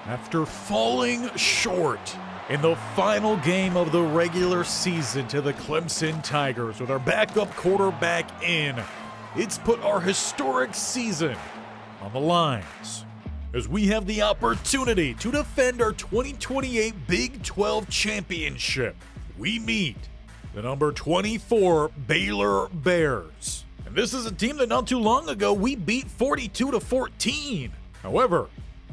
After falling short in the final game of the regular season to the Clemson Tigers with our backup quarterback in, it's put our historic season on the lines as we have the opportunity to defend our 2028 Big 12 championship. We meet the number 24 Baylor Bears. And this is a team that not too long ago we beat 42-14. However,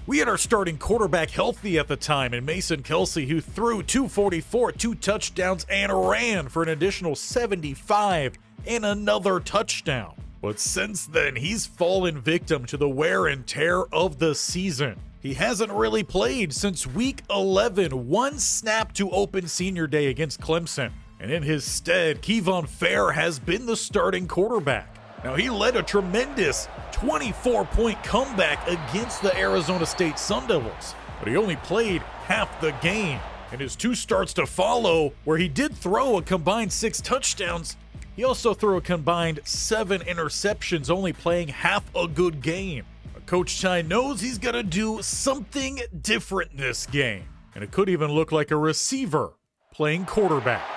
we had our starting quarterback healthy at the time in Mason Kelce, who threw 244, 2 touchdowns, and ran for an additional 75 and another touchdown. But since then, he's fallen victim to the wear and tear of the season. He hasn't really played since week 11, one snap to open senior day against Clemson. And in his stead, Kevon Fair has been the starting quarterback. Now, he led a tremendous 24-point comeback against the Arizona State Sun Devils, but he only played half the game. In his 2 starts to follow, where he did throw a combined 6 touchdowns, he also threw a combined 7 interceptions, only playing half a good game. Coach Ty knows he's got to do something different this game, and it could even look like a receiver playing quarterback.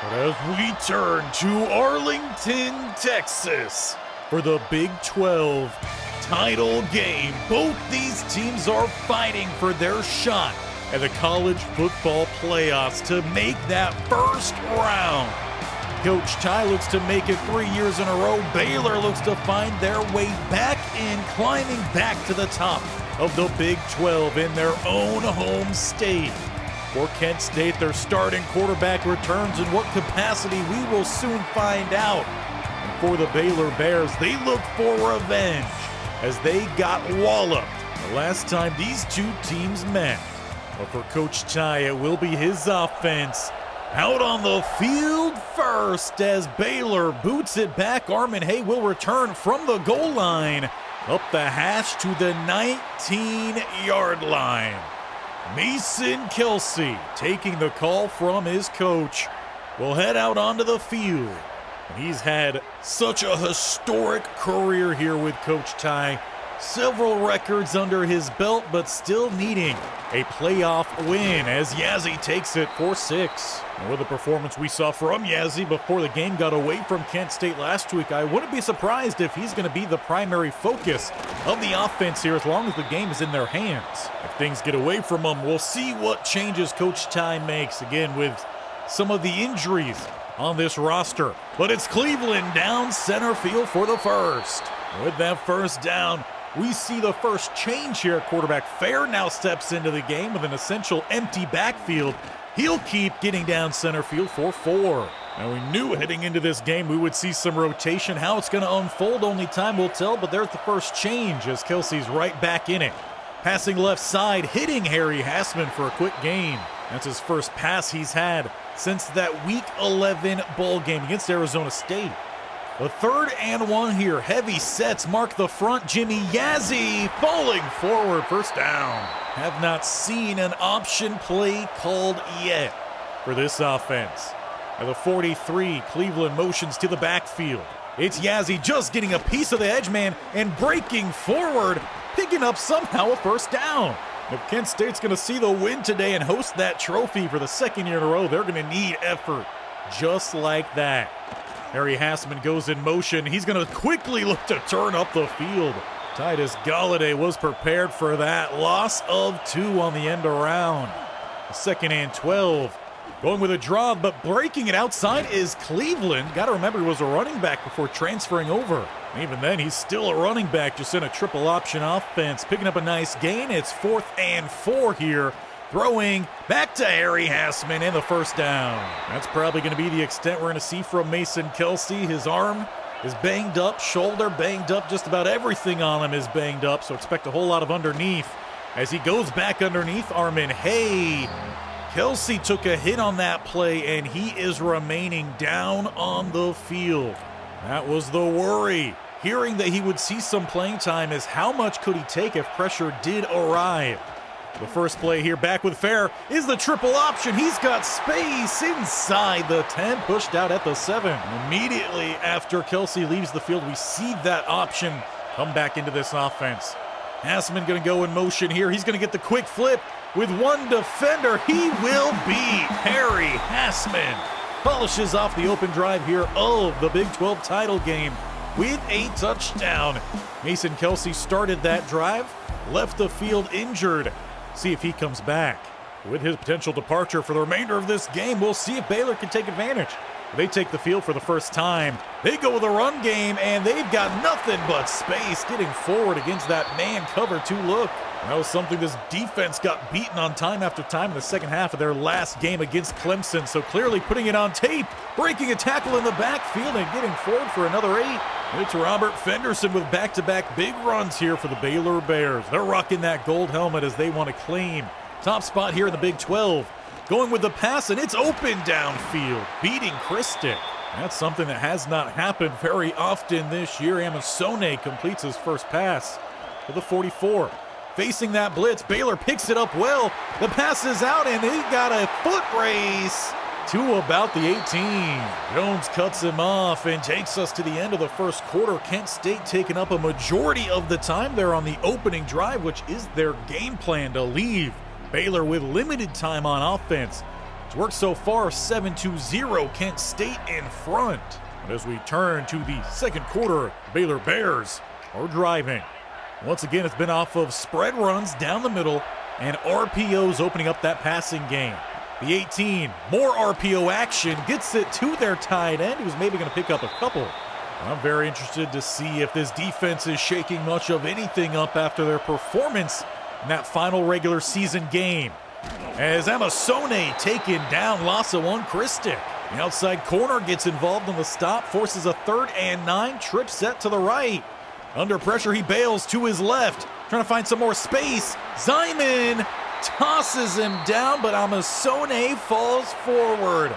But as we turn to Arlington, Texas, for the Big 12 title game, both these teams are fighting for their shot at the college football playoffs to make that first round. Coach Ty looks to make it 3 years in a row. Baylor looks to find their way back in, climbing back to the top of the Big 12 in their own home state. For Kent State, their starting quarterback returns. In what capacity, we will soon find out. And for the Baylor Bears, they look for revenge as they got walloped the last time these two teams met. But for Coach Ty, it will be his offense out on the field first as Baylor boots it back. Armin Hay will return from the goal line up the hash to the 19-yard line. Mason Kelce, taking the call from his coach, will head out onto the field. And he's had such a historic career here with Coach Ty. Several records under his belt, but still needing a playoff win as Yazzie takes it for 6. And with the performance we saw from Yazzie before the game got away from Kent State last week, I wouldn't be surprised if he's going to be the primary focus of the offense here as long as the game is in their hands. If things get away from them, we'll see what changes Coach Ty makes, again with some of the injuries on this roster. But it's Cleveland down center field for the first. With that first down, we see the first change here at quarterback. Fair now steps into the game with an essential empty backfield. He'll keep getting down center field for 4. Now, we knew heading into this game we would see some rotation. How it's going to unfold, only time will tell, but there's the first change as Kelce's right back in it. Passing left side, hitting Harry Hassman for a quick gain. That's his first pass he's had since that Week 11 bowl game against Arizona State. The 3rd and 1 here. Heavy sets mark the front. Jimmy Yazzie falling forward. First down. Have not seen an option play called yet for this offense. At the 43, Cleveland motions to the backfield. It's Yazzie just getting a piece of the edge man and breaking forward, picking up somehow a first down. If Kent State's going to see the win today and host that trophy for the 2nd year in a row, they're going to need effort just like that. Harry Hassman goes in motion. He's going to quickly look to turn up the field. Titus Galladay was prepared for that. Loss of 2 on the end around. 2nd and 12. Going with a draw, but breaking it outside is Cleveland. Got to remember he was a running back before transferring over. Even then, he's still a running back, just in a triple option offense. Picking up a nice gain. It's 4th and 4 here. Throwing back to Harry Hassman and the first down. That's probably going to be the extent we're going to see from Mason Kelce. His arm is banged up, shoulder banged up, just about everything on him is banged up, so expect a whole lot of underneath. As he goes back underneath, Armin Hay. Kelce took a hit on that play, and he is remaining down on the field. That was the worry. Hearing that he would see some playing time is how much could he take if pressure did arrive. The first play here back with Fair is the triple option. He's got space inside the 10, pushed out at the 7. Immediately after Kelce leaves the field, we see that option come back into this offense. Hassman going to go in motion here. He's going to get the quick flip with one defender. He will beat Harry Hassman. Polishes off the open drive here of the Big 12 title game with a touchdown. Mason Kelsey started that drive, left the field injured. See if he comes back. With his potential departure for the remainder of this game, we'll see if Baylor can take advantage. They take the field for the first time. They go with a run game, and they've got nothing but space getting forward against that man cover 2 look. That was something this defense got beaten on time after time in the second half of their last game against Clemson, so clearly putting it on tape, breaking a tackle in the backfield and getting forward for another 8. It's Robert Fenderson with back-to-back big runs here for the Baylor Bears. They're rocking that gold helmet as they want to claim top spot here in the Big 12. Going with the pass, and it's open downfield, beating Christic. That's something that has not happened very often this year. Amasone completes his first pass to the 44. Facing that blitz, Baylor picks it up well. The pass is out, and he got a foot race to about the 18. Jones cuts him off and takes us to the end of the first quarter. Kent State taking up a majority of the time there on the opening drive, which is their game plan to leave Baylor with limited time on offense. It's worked so far, 7-0, Kent State in front. But as we turn to the second quarter, Baylor Bears are driving. Once again, it's been off of spread runs down the middle and RPOs opening up that passing game. The 18, more RPO action, gets it to their tight end, who's maybe going to pick up a couple. I'm very interested to see if this defense is shaking much of anything up after their performance in that final regular season game. As Amasone taken down, loss of 1 Christic. The outside corner gets involved in the stop, forces a 3rd and 9, trip set to the right. Under pressure, he bails to his left, trying to find some more space. Zyman tosses him down, but Amasone falls forward.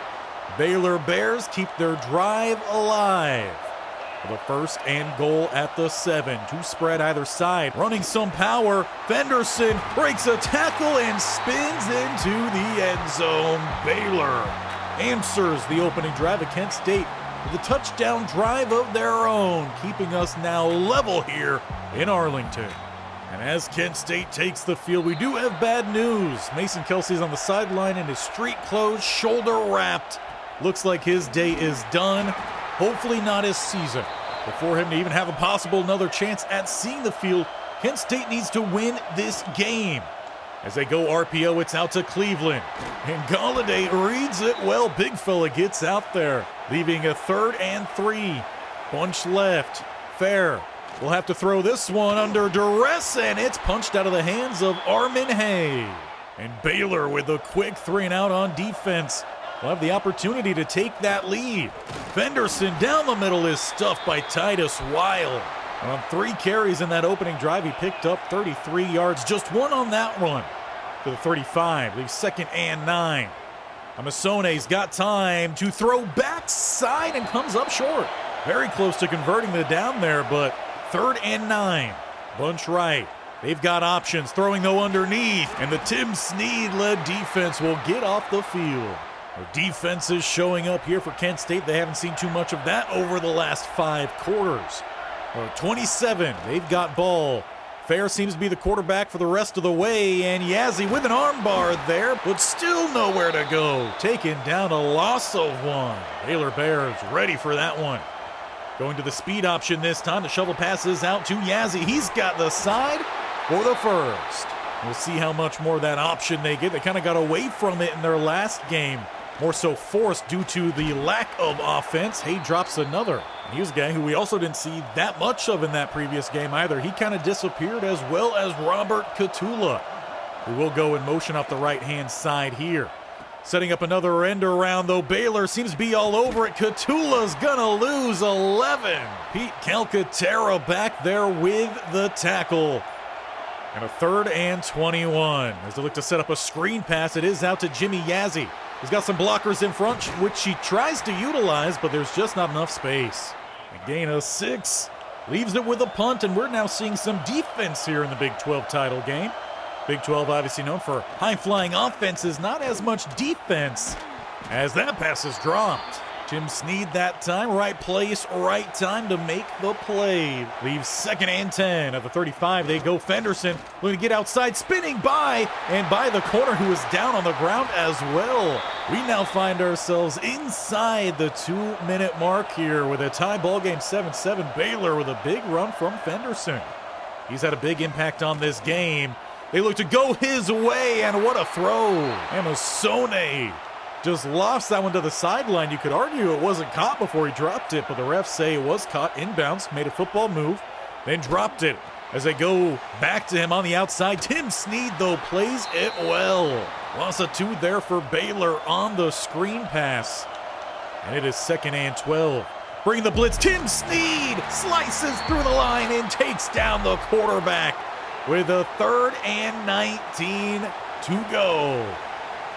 Baylor Bears keep their drive alive. For the first and goal at the 7. 2 spread either side. Running some power. Fenderson breaks a tackle and spins into the end zone. Baylor answers the opening drive at Kent State with a touchdown drive of their own, keeping us now level here in Arlington. And as Kent State takes the field, we do have bad news. Mason Kelsey's on the sideline in his street clothes, shoulder wrapped. Looks like his day is done. Hopefully not his season. Before him to even have a possible another chance at seeing the field, Kent State needs to win this game. As they go RPO, it's out to Cleveland. And Galladay reads it well. Big fella gets out there, leaving a 3rd and 3. Bunch left. Fair will have to throw this one under duress, and it's punched out of the hands of Armin Hay. And Baylor with a quick 3 and out on defense will have the opportunity to take that lead. Fenderson down the middle is stuffed by Titus Wild. On 3 carries in that opening drive, he picked up 33 yards, just 1 on that run. To the 35, leaves 2nd and 9. Amasone's got time to throw backside and comes up short. Very close to converting the down there, but 3rd and 9. Bunch right. They've got options, throwing though underneath, and the Tim Snead-led defense will get off the field. The defense is showing up here for Kent State. They haven't seen too much of that over the last 5 quarters. 27, they've got ball. Fair seems to be the quarterback for the rest of the way, and Yazzie with an armbar there, but still nowhere to go. Taken down, a loss of 1. Baylor Bears ready for that one. Going to the speed option this time. The shovel passes out to Yazzie. He's got the side for the first. We'll see how much more of that option they get. They kind of got away from it in their last game. More so forced due to the lack of offense. Hay drops another. He was a guy who we also didn't see that much of in that previous game either. He kind of disappeared, as well as Robert Catula, who will go in motion off the right-hand side here. Setting up another end around, though. Baylor seems to be all over it. Catula's gonna lose 11. Pete Calcaterra back there with the tackle. And a 3rd and 21. As they look to set up a screen pass, it is out to Jimmy Yazzie. He's got some blockers in front, which he tries to utilize, but there's just not enough space. A gain of 6. Leaves it with a punt, and we're now seeing some defense here in the Big 12 title game. Big 12 obviously known for high-flying offenses, not as much defense, as that pass is dropped. Tim Snead that time, right place, right time to make the play. Leaves 2nd and 10 at the 35. They go Fenderson, looking to get outside, spinning by, and by the corner who is down on the ground as well. We now find ourselves inside the 2-minute mark here with a tie ball game 7-7. Baylor with a big run from Fenderson. He's had a big impact on this game. They look to go his way, and what a throw. Amasone just lofts that one to the sideline. You could argue it wasn't caught before he dropped it, but the refs say it was caught inbounds, made a football move, then dropped it. As they go back to him on the outside, Tim Snead, though, plays it well. Loss of 2 there for Baylor on the screen pass. And it is 2nd and 12. Bringing the blitz, Tim Snead slices through the line and takes down the quarterback with a 3rd and 19 to go.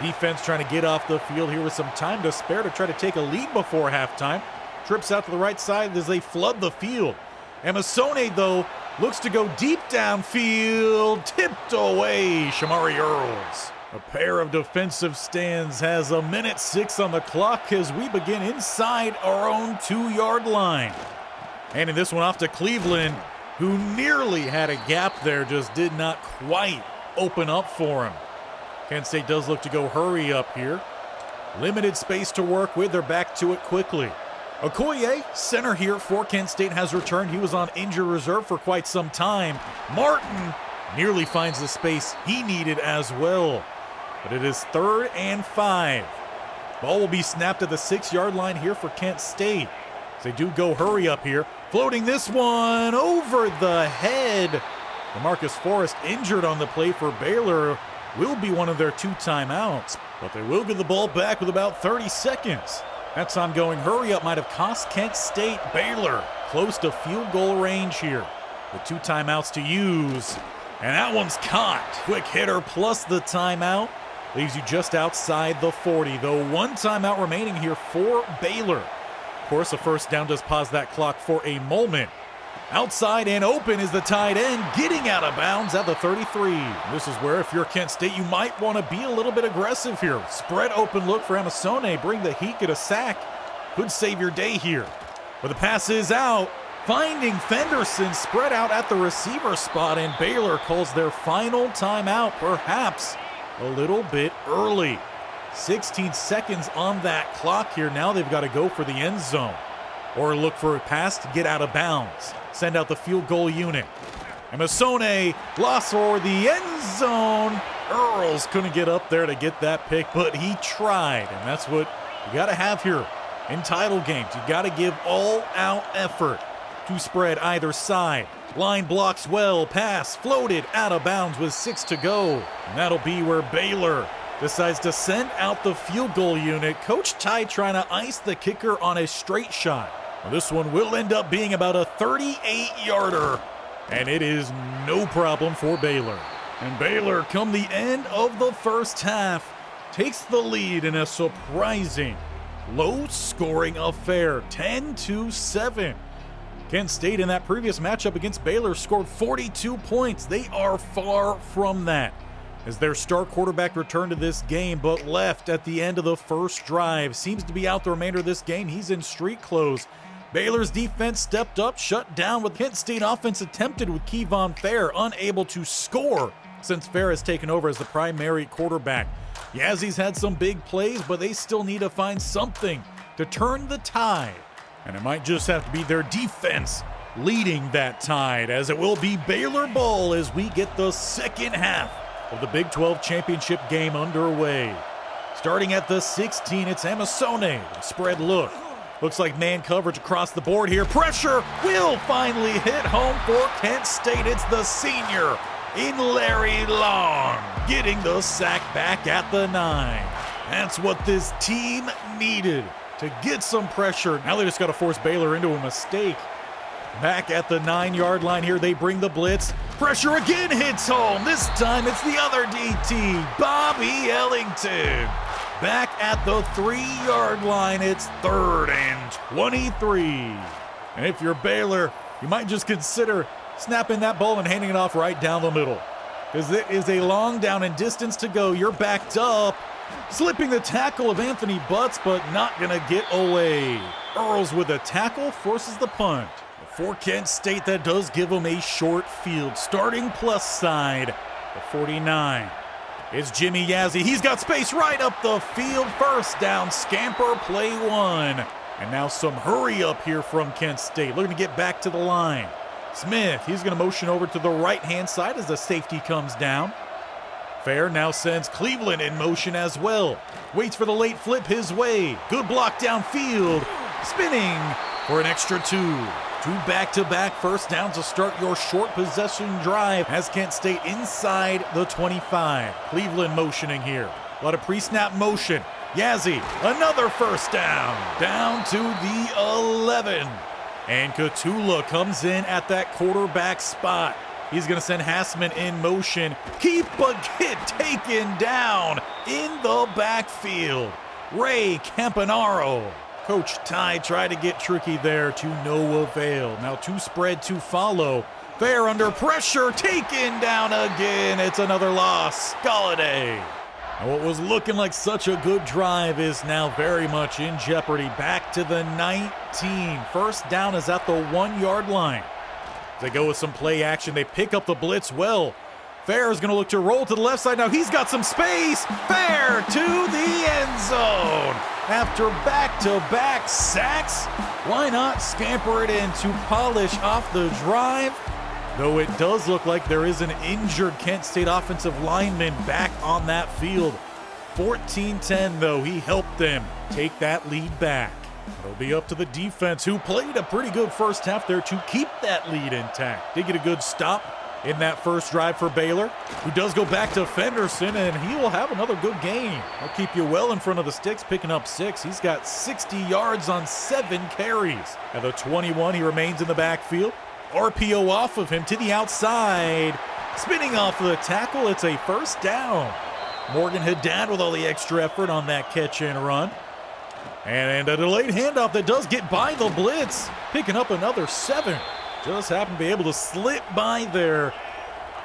Defense trying to get off the field here with some time to spare to try to take a lead before halftime. Trips out to the right side as they flood the field. Amasone, though, looks to go deep downfield, tipped away. Shamari Earls. A pair of defensive stands has 1:06 on the clock as we begin inside our own 2-yard line. Handing this one off to Cleveland, who nearly had a gap there, just did not quite open up for him. Kent State does look to go hurry up here. Limited space to work with. They're back to it quickly. Okoye, center here for Kent State, has returned. He was on injured reserve for quite some time. Martin nearly finds the space he needed as well. But it is 3rd and 5. Ball will be snapped at the 6-yard line here for Kent State. As they do go hurry up here. Floating this one over the head. DeMarcus Forrest injured on the play for Baylor. Will be one of their 2 timeouts, but they will get the ball back with about 30 seconds. That ongoing hurry up might have cost Kent State. Baylor close to field goal range here with 2 timeouts to use, and that one's caught. Quick hitter plus the timeout leaves you just outside the 40, though 1 timeout remaining here for Baylor. Of course, a first down does pause that clock for a moment. Outside and open is the tight end, getting out of bounds at the 33. This is where, if you're Kent State, you might want to be a little bit aggressive here. Spread open look for Amasone, bring the heat, get a sack. Could save your day here. But the pass is out, finding Fenderson spread out at the receiver spot, and Baylor calls their final timeout, perhaps a little bit early. 16 seconds on that clock here. Now they've got to go for the end zone or look for a pass to get out of bounds. Send out the field goal unit. Amasone lost for the end zone. Earls couldn't get up there to get that pick, but he tried, and that's what you got to have here in title games. You got to give all-out effort to spread either side. Line blocks well, pass floated out of bounds with 6 to go. And that'll be where Baylor decides to send out the field goal unit. Coach Ty trying to ice the kicker on a straight shot. Well, this one will end up being about a 38-yarder, and it is no problem for Baylor. And Baylor, come the end of the first half, takes the lead in a surprising, low-scoring affair, 10-7. Kent State in that previous matchup against Baylor scored 42 points. They are far from that as their star quarterback returned to this game, but left at the end of the first drive. Seems to be out the remainder of this game. He's in street clothes. Baylor's defense stepped up, shut down with Kent State offense attempted with Kevon Fair, unable to score since Fair has taken over as the primary quarterback. Yazzi's had some big plays, but they still need to find something to turn the tide. And it might just have to be their defense leading that tide, as it will be Baylor ball as we get the second half of the Big 12 championship game underway. Starting at the 16, it's Amasone. Spread look. Looks like man coverage across the board here. Pressure will finally hit home for Kent State. It's the senior in Larry Long getting the sack back at the 9. That's what this team needed to get some pressure. Now they just got to force Baylor into a mistake. Back at the 9-yard line here, they bring the blitz. Pressure again hits home. This time it's the other DT, Bobby Ellington. Back at the 3-yard line, it's 3rd and 23. And if you're Baylor, you might just consider snapping that ball and handing it off right down the middle. because it is a long down and distance to go. You're backed up. Slipping the tackle of Anthony Butts, but not going to get away. Earls with a tackle forces the punt. For Kent State, that does give them a short field. Starting plus side, the 49. It's Jimmy Yazzie. He's got space right up the field. First down, scamper, play one. And now some hurry up here from Kent State. Looking to get back to the line. Smith, he's going to motion over to the right-hand side as the safety comes down. Fair now sends Cleveland in motion as well. Waits for the late flip his way. Good block downfield. Spinning for an extra two. Two back-to-back first downs to start your short possession drive as Kent State inside the 25. Cleveland motioning here. A lot of pre-snap motion. Yazzie, another first down. Down to the 11. And Katula comes in at that quarterback spot. He's going to send Hassman in motion. Keep a kid taken down in the backfield. Ray Campanaro. Coach Ty tried to get tricky there to no avail. Now two spread to follow. Fair under pressure, taken down again. It's another loss. Galladay. And what was looking like such a good drive is now very much in jeopardy. Back to the 19. First down is at the 1-yard line. They go with some play action. They pick up the blitz well. Fair is going to look to roll to the left side. Now he's got some space. Fair to the end zone. After back-to-back sacks, why not scamper it in to polish off the drive? Though it does look like there is an injured Kent State offensive lineman back on that field. 14-10 though, he helped them take that lead back. It'll be up to the defense, who played a pretty good first half there to keep that lead intact. Did get a good stop in that first drive for Baylor, who does go back to Fenderson, and he will have another good game. I'll keep you well in front of the sticks, picking up 6. He's got 60 yards on 7 carries. At the 21, he remains in the backfield. RPO off of him to the outside. Spinning off the tackle, it's a first down. Morgan Haddad with all the extra effort on that catch and run. And a delayed handoff that does get by the blitz, picking up another 7. Just happened to be able to slip by there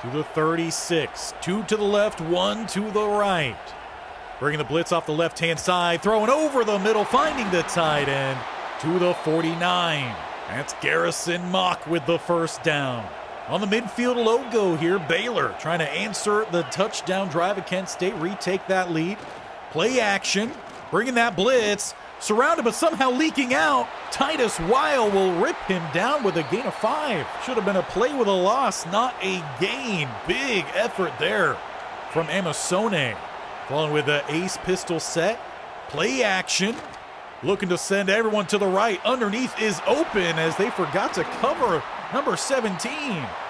to the 36. 2 to the left, 1 to the right. Bringing the blitz off the left-hand side, throwing over the middle, finding the tight end to the 49. That's Garrison Mock with the first down. On the midfield logo here, Baylor trying to answer the touchdown drive at Kent State, retake that lead. Play action, bringing that blitz. Surrounded but somehow leaking out. Titus Weil will rip him down with a gain of 5. Should have been a play with a loss, not a gain. Big effort there from Amasone. Following with the ace pistol set. Play action. Looking to send everyone to the right. Underneath is open as they forgot to cover number 17.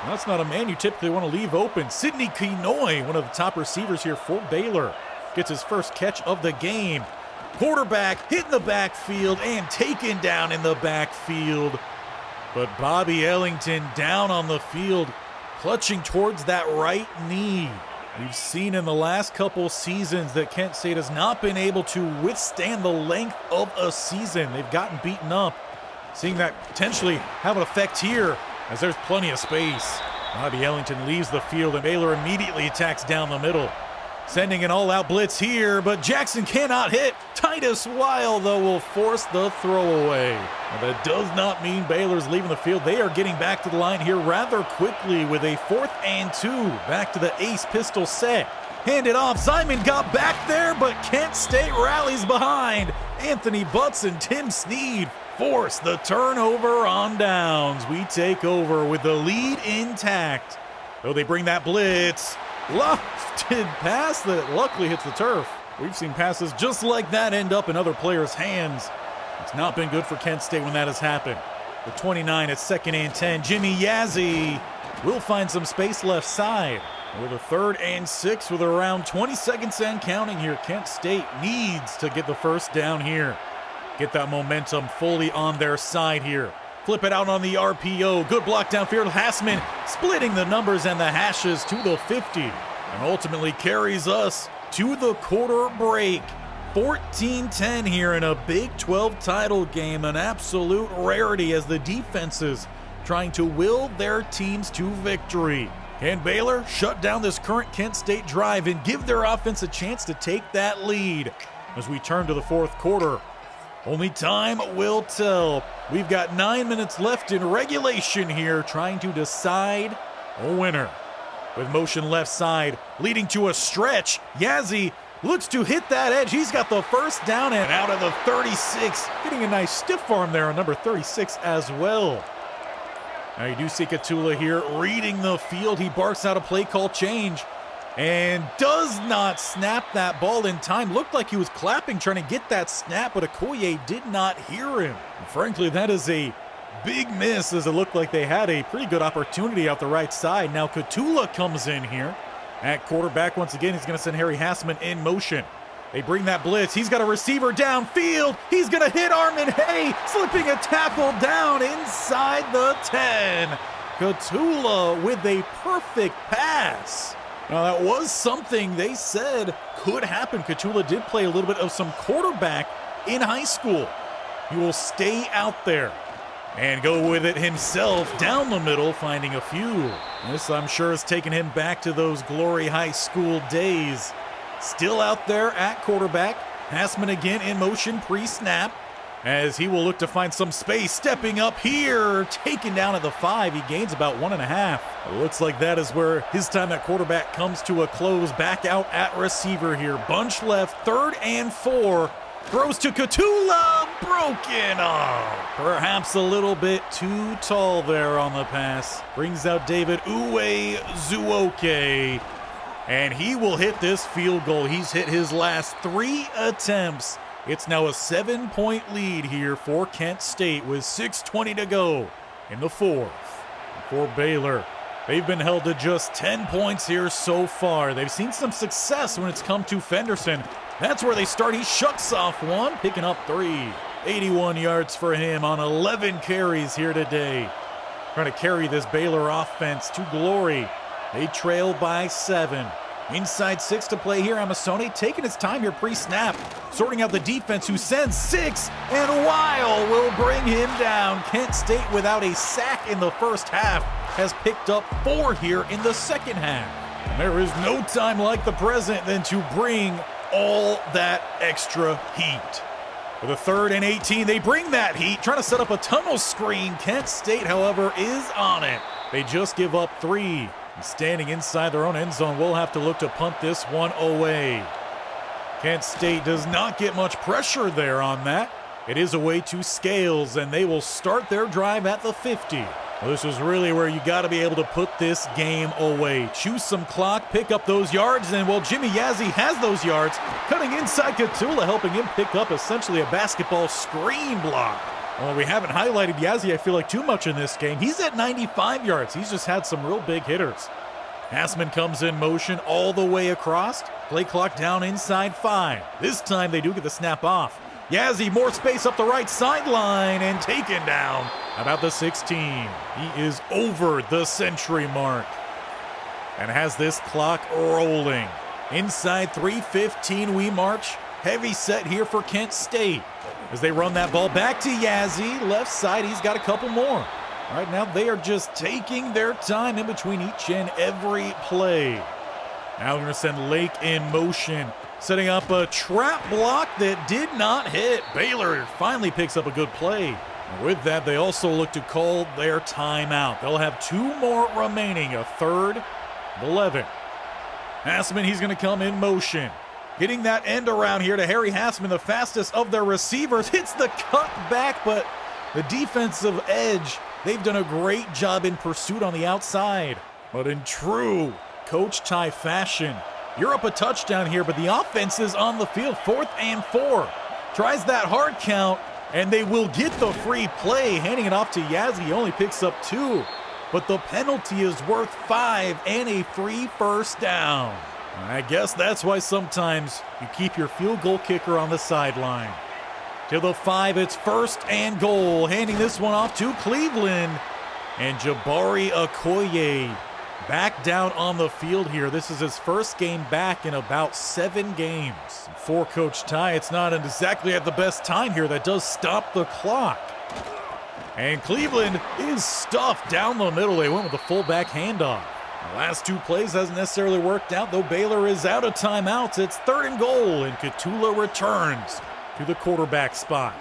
That's not a man you typically want to leave open. Sidney Kinoy, one of the top receivers here for Baylor, gets his first catch of the game. Quarterback hit in the backfield and taken down in the backfield. But Bobby Ellington down on the field, clutching towards that right knee. We've seen in the last couple seasons that Kent State has not been able to withstand the length of a season. They've gotten beaten up. Seeing that potentially have an effect here as there's plenty of space. Bobby Ellington leaves the field and Baylor immediately attacks down the middle. Sending an all-out blitz here, but Jackson cannot hit. Titus Weil, though, will force the throwaway. Now, that does not mean Baylor's leaving the field. They are getting back to the line here rather quickly with a 4th and 2. Back to the ace pistol set. Handed off. Simon got back there, but Kent State rallies behind. Anthony Butts and Tim Snead force the turnover on downs. We take over with the lead intact. Though they bring that blitz. Lofted pass that luckily hits the turf. We've seen passes just like that end up in other players' hands. It's not been good for Kent State when that has happened. The 29 at 2nd and 10. Jimmy Yazzie will find some space left side. With a 3rd and 6 with around 20 seconds and counting here. Kent State needs to get the first down here. Get that momentum fully on their side here. Flip it out on the RPO. Good block downfield. Hassman splitting the numbers and the hashes to the 50. And ultimately carries us to the quarter break. 14-10 here in a Big 12 title game. An absolute rarity as the defenses trying to will their teams to victory. Can Baylor shut down this current Kent State drive and give their offense a chance to take that lead as we turn to the fourth quarter? Only time will tell. We've got 9 minutes left in regulation here, trying to decide a winner. With motion left side, leading to a stretch, Yazzie looks to hit that edge. He's got the first down and out of the 36. Getting a nice stiff arm there on number 36 as well. Now you do see Catula here reading the field. He barks out a play call change and does not snap that ball in time. Looked like he was clapping trying to get that snap, but Okoye did not hear him. And frankly, that is a big miss, as it looked like they had a pretty good opportunity out the right side. Now Catula comes in here at quarterback. Once again, he's going to send Harry Hassman in motion. They bring that blitz. He's got a receiver downfield. He's going to hit Armin Hay, slipping a tackle down inside the 10. Catula with a perfect pass. Now, that was something they said could happen. Catula did play a little bit of some quarterback in high school. He will stay out there and go with it himself down the middle, finding a few. This, I'm sure, has taken him back to those glory high school days. Still out there at quarterback. Hassman again in motion pre-snap as he will look to find some space. Stepping up here, taken down at the 5. He gains about 1.5. It looks like that is where his time at quarterback comes to a close. Back out at receiver here. Bunch left, 3rd and 4. Throws to Catula, broken off. Perhaps a little bit too tall there on the pass. Brings out David Uwe-Zuoke, and he will hit this field goal. He's hit his last 3 attempts. It's now a 7-point lead here for Kent State with 6:20 to go in the fourth. For Baylor, they've been held to just 10 points here so far. They've seen some success when it's come to Fenderson. That's where they start. He shucks off one, picking up 3. 81 yards for him on 11 carries here today. Trying to carry this Baylor offense to glory. They trail by 7. Inside 6 to play here. Amasone taking his time here pre-snap. Sorting out the defense, who sends 6, and Weil will bring him down. Kent State, without a sack in the first half, has picked up 4 here in the second half. And there is no time like the present than to bring all that extra heat. With a 3rd and 18, they bring that heat, trying to set up a tunnel screen. Kent State, however, is on it. They just give up 3. And standing inside their own end zone, we'll have to look to punt this one away. Kent State does not get much pressure there on that. It is away to Scales, and they will start their drive at the 50. Well, this is really where you got to be able to put this game away. Choose some clock, pick up those yards, and well, Jimmy Yazzie has those yards, cutting inside Catula, helping him pick up essentially a basketball screen block. Well, we haven't highlighted Yazzie, I feel like, too much in this game. He's at 95 yards. He's just had some real big hitters. Hassman comes in motion all the way across. Play clock down inside 5. This time they do get the snap off. Yazzie, more space up the right sideline and taken down about the 16. He is over the century mark and has this clock rolling. Inside 3:15 we march. Heavy set here for Kent State as they run that ball back to Yazzie. Left side, he's got a couple more. Right now they are just taking their time in between each and every play. Now we're going to send Lake in motion, setting up a trap block that did not hit. Baylor finally picks up a good play. And with that, they also look to call their timeout. They'll have 2 more remaining, a 3rd and 11. Hassman, he's going to come in motion. Getting that end around here to Harry Hassman, the fastest of their receivers. Hits the cut back, but the defensive edge, they've done a great job in pursuit on the outside. But in true Coach Ty fashion, you're up a touchdown here, but the offense is on the field. 4th and 4. Tries that hard count, and they will get the free play. Handing it off to Yazzie, he only picks up 2. But the penalty is worth 5 and a free first down. I guess that's why sometimes you keep your field goal kicker on the sideline. To the 5, it's 1st and goal. Handing this one off to Cleveland. And Jabari Okoye back down on the field here. This is his first game back in about 7 games. For Coach Ty, it's not exactly at the best time here. That does stop the clock. And Cleveland is stuffed down the middle. They went with the fullback handoff. The last two plays hasn't necessarily worked out, though Baylor is out of timeouts. It's 3rd and goal, and Catula returns to the quarterback spot.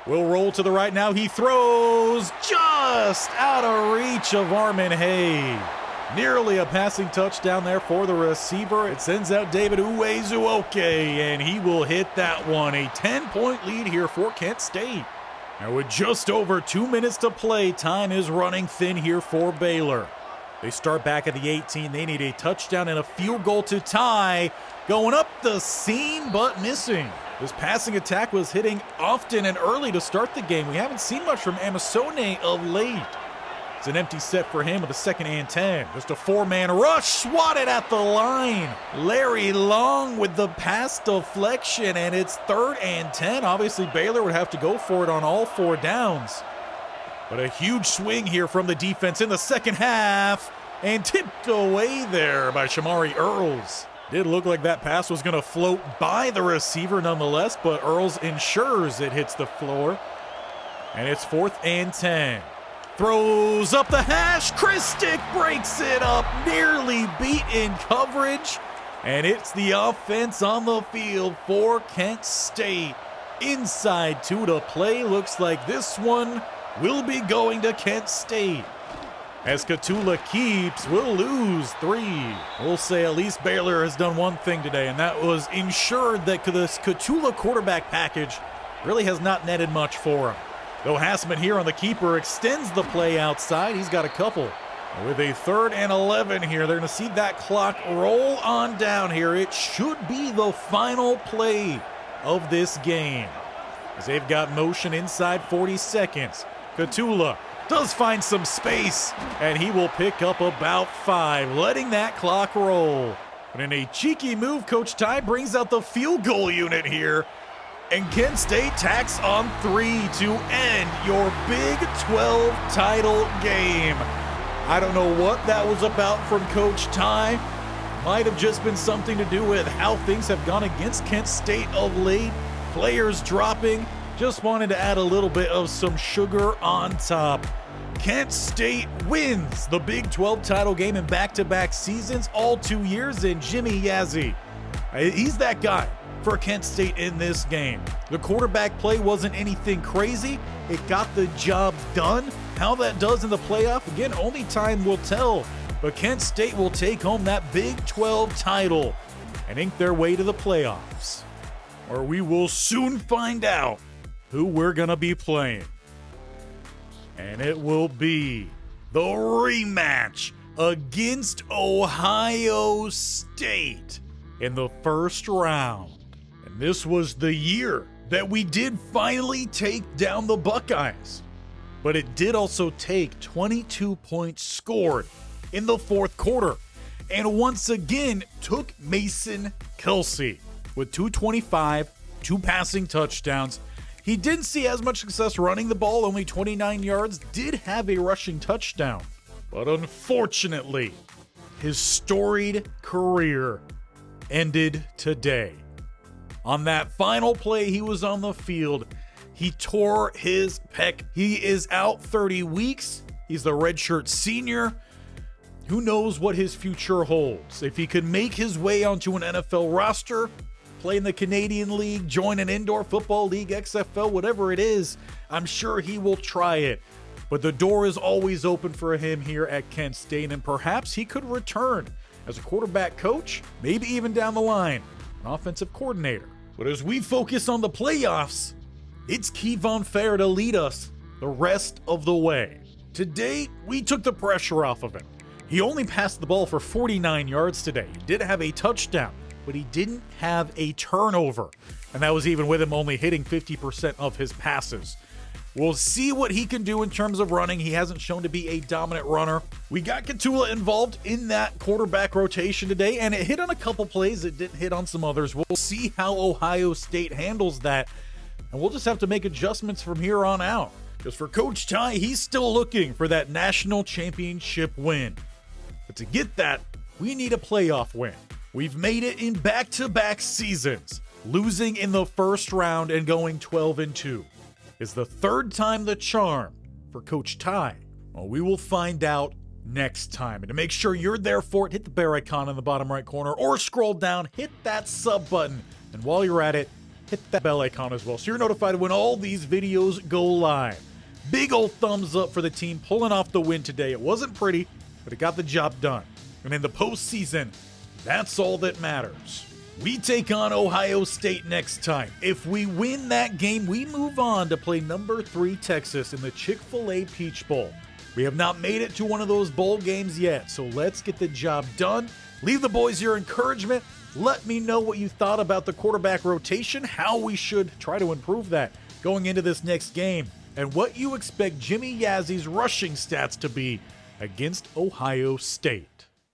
Will roll to the right now. He throws just out of reach of Armin Hay. Nearly a passing touchdown there for the receiver. It sends out David Uwezuoke, and he will hit that one. A 10-point lead here for Kent State. Now with just over 2 minutes to play, time is running thin here for Baylor. They start back at the 18. They need a touchdown and a field goal to tie. Going up the seam, but missing. This passing attack was hitting often and early to start the game. We haven't seen much from Amasone of late. It's an empty set for him with a 2nd and 10. Just a 4-man rush, swatted at the line. Larry Long with the pass deflection, and it's 3rd and 10. Obviously, Baylor would have to go for it on all 4 downs. But a huge swing here from the defense in the second half, and tipped away there by Shamari Earls. Did look like that pass was going to float by the receiver nonetheless, but Earls ensures it hits the floor. And it's 4th and 10. Throws up the hash. Christic breaks it up, nearly beat in coverage. And it's the offense on the field for Kent State. Inside 2 to play. Looks like this one will be going to Kent State. As Catula keeps, we'll lose 3. We'll say at least Baylor has done one thing today, and that was ensured that this Catula quarterback package really has not netted much for him. Though Hassman here on the keeper extends the play outside, he's got a couple. With a 3rd and 11 here, they're going to see that clock roll on down here. It should be the final play of this game, as they've got motion inside 40 seconds. Catula does find some space, and he will pick up about 5, letting that clock roll. But in a cheeky move, Coach Ty brings out the field goal unit here, and Kent State tacks on 3 to end your Big 12 title game. I don't know what that was about from Coach Ty. Might have just been something to do with how things have gone against Kent State of late. Players dropping. Just wanted to add a little bit of some sugar on top. Kent State wins the Big 12 title game in back-to-back seasons, all 2 years, and Jimmy Yazzie, he's that guy for Kent State in this game. The quarterback play wasn't anything crazy. It got the job done. How that does in the playoff, again, only time will tell. But Kent State will take home that Big 12 title and ink their way to the playoffs, where we will soon find out who we're going to be playing. And it will be the rematch against Ohio State in the first round. And this was the year that we did finally take down the Buckeyes. But it did also take 22 points scored in the 4th quarter. And once again took Mason Kelsey with 225, 2 passing touchdowns. He didn't see as much success running the ball, only 29 yards, did have a rushing touchdown. But unfortunately, his storied career ended today. On that final play he was on the field, he tore his pec. He is out 30 weeks. He's the redshirt senior. Who knows what his future holds? If he could make his way onto an NFL roster, play in the Canadian League, join an indoor football league, XFL, whatever it is, I'm sure he will try it. But the door is always open for him here at Kent State, and perhaps he could return as a quarterback coach, maybe even down the line, an offensive coordinator. But as we focus on the playoffs, it's Kevon Fair to lead us the rest of the way. Today, we took the pressure off of him. He only passed the ball for 49 yards today. He did have a touchdown, but he didn't have a turnover. And that was even with him only hitting 50% of his passes. We'll see what he can do in terms of running. He hasn't shown to be a dominant runner. We got Catula involved in that quarterback rotation today, and it hit on a couple plays. It didn't hit on some others. We'll see how Ohio State handles that, and we'll just have to make adjustments from here on out. Because for Coach Ty, he's still looking for that national championship win. But to get that, we need a playoff win. We've made it in back-to-back seasons, losing in the first round and going 12-2. Is the third time the charm for Coach Ty? Well, we will find out next time. And to make sure you're there for it, hit the bear icon in the bottom right corner or scroll down, hit that sub button. And while you're at it, hit that bell icon as well so you're notified when all these videos go live. Big old thumbs up for the team pulling off the win today. It wasn't pretty, but it got the job done. And in the postseason, that's all that matters. We take on Ohio State next time. If we win that game, we move on to play number 3 Texas in the Chick-fil-A Peach Bowl. We have not made it to one of those bowl games yet, so let's get the job done. Leave the boys your encouragement. Let me know what you thought about the quarterback rotation, how we should try to improve that going into this next game, and what you expect Jimmy Yazzy's rushing stats to be against Ohio State.